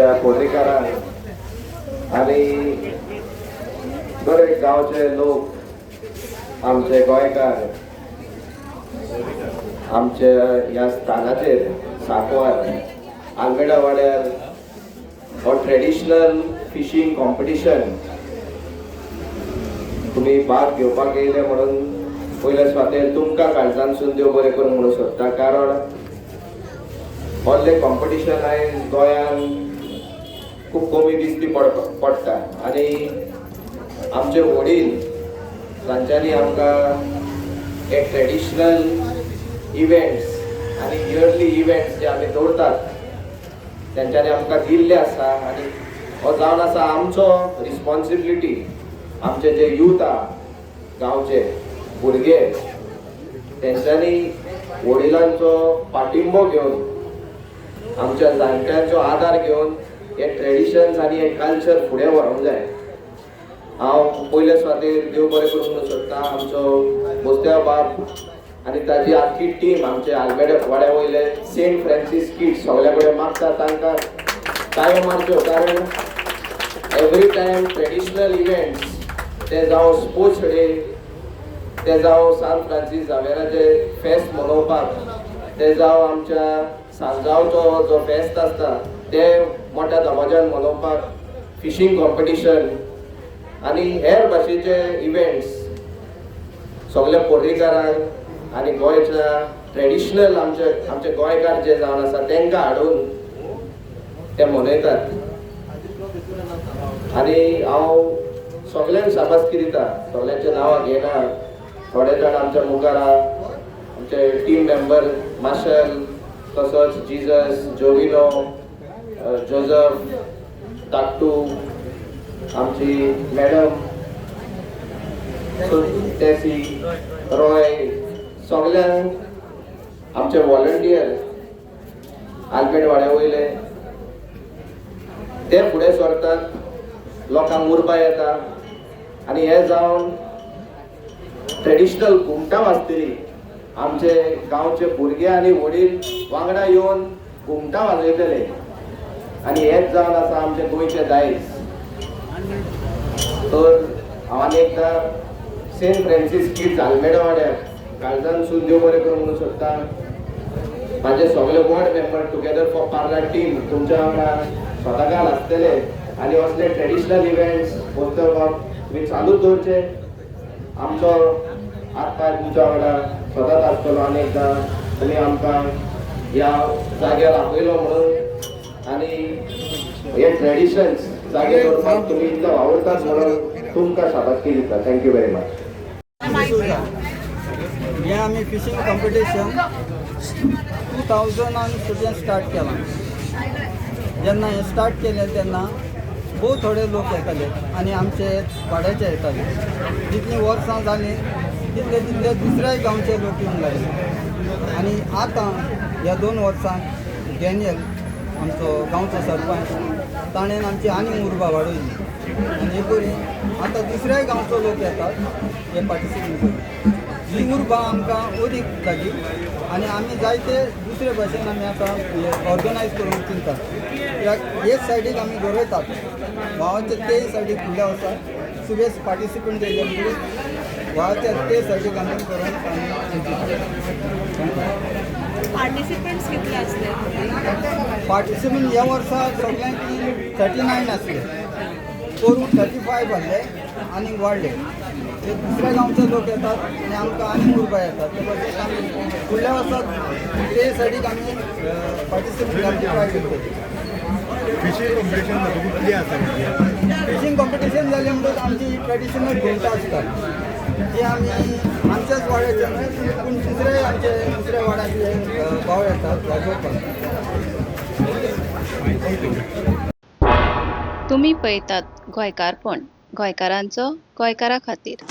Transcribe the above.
आमच्या पोर्रीकारांक आणि दरेक गांवचे लोक आमचे गोंयकार आमच्या ह्या स्थानाचेर सांकवार आल्मेडा वाड्यार हो ट्रेडिशनल फिशींग कॉम्पिटिशन तुम्ही भाग घेवपाक येयले म्हणून पयले स्वातेर तुमकां काळजांतसून देव बरें करूं म्हणून सोदता. कारण व्हडलें कॉम्पिटिशन आयज गोंयान खूब कमी दिसती पडटा आनी आमचे वडील तांच्यांनी आमकां एक ट्रेडिशनल इव्हेंट्स आनी इयरली इव्हेंट्स जे आमी दवरतात तेंच्यांनी आमकां दिल्ले आसा आनी हो जावन आसा आमचो रिस्पॉन्सिबिलिटी. आमचे जे यूथ आहा गांवचे भुरगे तेंच्यांनी वडिलांचो पाठिंबो घेवन आमच्या जाणट्यांचो आदार घेवन हे ट्रेडिशन्स आनी हे कल्चर फुडें व्हरोंक जाय. हांव पयले स्वातेर देव बरें करूंक म्हणून सोदता आमचो बोस्त्या बाब आनी ताजी आख्खी टीम आमचे आल्मेडा वाड्या वयले सेंट फ्रांसीस किड्स सगळ्या कडेन मागता तांकां कायम मारच्यो. कारण एवरी टायम ट्रेडिशनल इव्हेंट्स ते जावं स्पोर्ट्स डे ते जावं सान फ्रांसीस जावेराचे फेस्त मनोवपाक ते जावं आमच्या सांजांवचो जो फेस्त आसता ते मोठ्या दबाज्यान मनोवपाक फिशींग कॉम्पिटिशन आनी हेर भाशेचे इव्हेंट्स सगळ्या पोर्रीकारांक आनी गोंयच्या ट्रेडिशनल आमचे गोंयकार जे जावन आसा तांकां हाडून ते मनयतात. आनी हांव सगळ्यांक शाबासकी दिता, सगळ्यांचे नांवां घेयना. थोडे जाण आमच्या मुखार आमचे टीम मेंबर मार्शल तसोच जिजस जोविनो जोझफ टाकटू आमची मॅडम टेसी रॉय सगळ्यांक आमचे व्हॉलंटियर आल्मेडा वाड्या वयले ते फुडें सरतात, लोकांक उर्बा येता आनी हे जावन ट्रेडिशनल घुमटां वाजतली. आमचे गांवचे भुरगे आनी वडील वांगडा येवन घुमटां वाजयतले आनी हेच जावन आसा आमचे गोंयचे दायज. तर हांव आनी एकदां सेंट फ्रांसीस किड्स आल्मेडा वाड्यार काळजांतसून देव बरें करूंक म्हणून सोदता. म्हाजे सगळे ward member together for Parra team तुमच्या वांगडा सदांकाळ आसतले आनी असले ट्रेडिशनल इव्हेंट्स तुमी चालूच दवरचे. आमचो हातपाय तुमच्या वांगडा सदांच आसतलो. आनी एकदां तुमी आमकां ह्या जाग्यार आपयलो म्हणून आनी हे ट्रेडिशन्स जागे दवरपाक तुमी इतलो आवडटात म्हणून तुमकां शाबासकी दिता. Thank you very much. हे आम्ही फिशिंग कॉम्पिटिशन 2014 स्टार्ट केला. जेन्ना हे स्टार्ट केलें तेन्ना बहुत थोडे लोक येताले आनी आमचे वाड्याचे येताले. जितली वर्सां जालीं तितले तितले दुसऱ्याय गांवचे लोक येवंक लागले. आनी आतां ह्या 2 वर्सांक डॅनियल आमचो गांवचो सरपंच ताणें आमची आनीक उर्बा वाडयली आनी हे करून आतां दुसऱ्याय गांवचो लोक येतात हे पार्टिसिपेट करून. ही उर्बा आमकां अदीक जाली आनी आमी जायते दुसरे भाशेन आमी आतां ऑर्गनायज करून चिंतात. कित्याक हेच सायडीक आमी गरयतात गांवाचे ते सायडीक फुडल्या वर्सा सुबेज पार्टिसिपेंट केले म्हणून गांवाच्या ते सायडीक आमी करून पार्टिसिपेंट्स कितले आसले? पार्टिसिपेंट ह्या वर्सा सगळ्यांक 39 आसले. करून 35 आहले आनी वाडले. ते दुसऱ्या गांवचे लोक येतात आनी आमकां आनी उर्बा येतात. ते भाशेन आमी फुडल्या वर्सा ते सायडीक आमी पार्टिसिपेट करपाक ट्राय करतली. फिशिंग कॉम्पिटिशन कितली आसा? फिशिंग कॉम्पिटिशन जालें म्हणटच आमची ट्रेडिशनल घुमटां आसतात जी आमी आमच्याच वाड्याचे न्हय पूण दुसरे आमचे दुसऱ्या वाड्याचे भाव येतात वाजोवपाक. तुम्ही पळयतात गोंयकारपण, गोंयकारांचो गोंयकारा खातीर.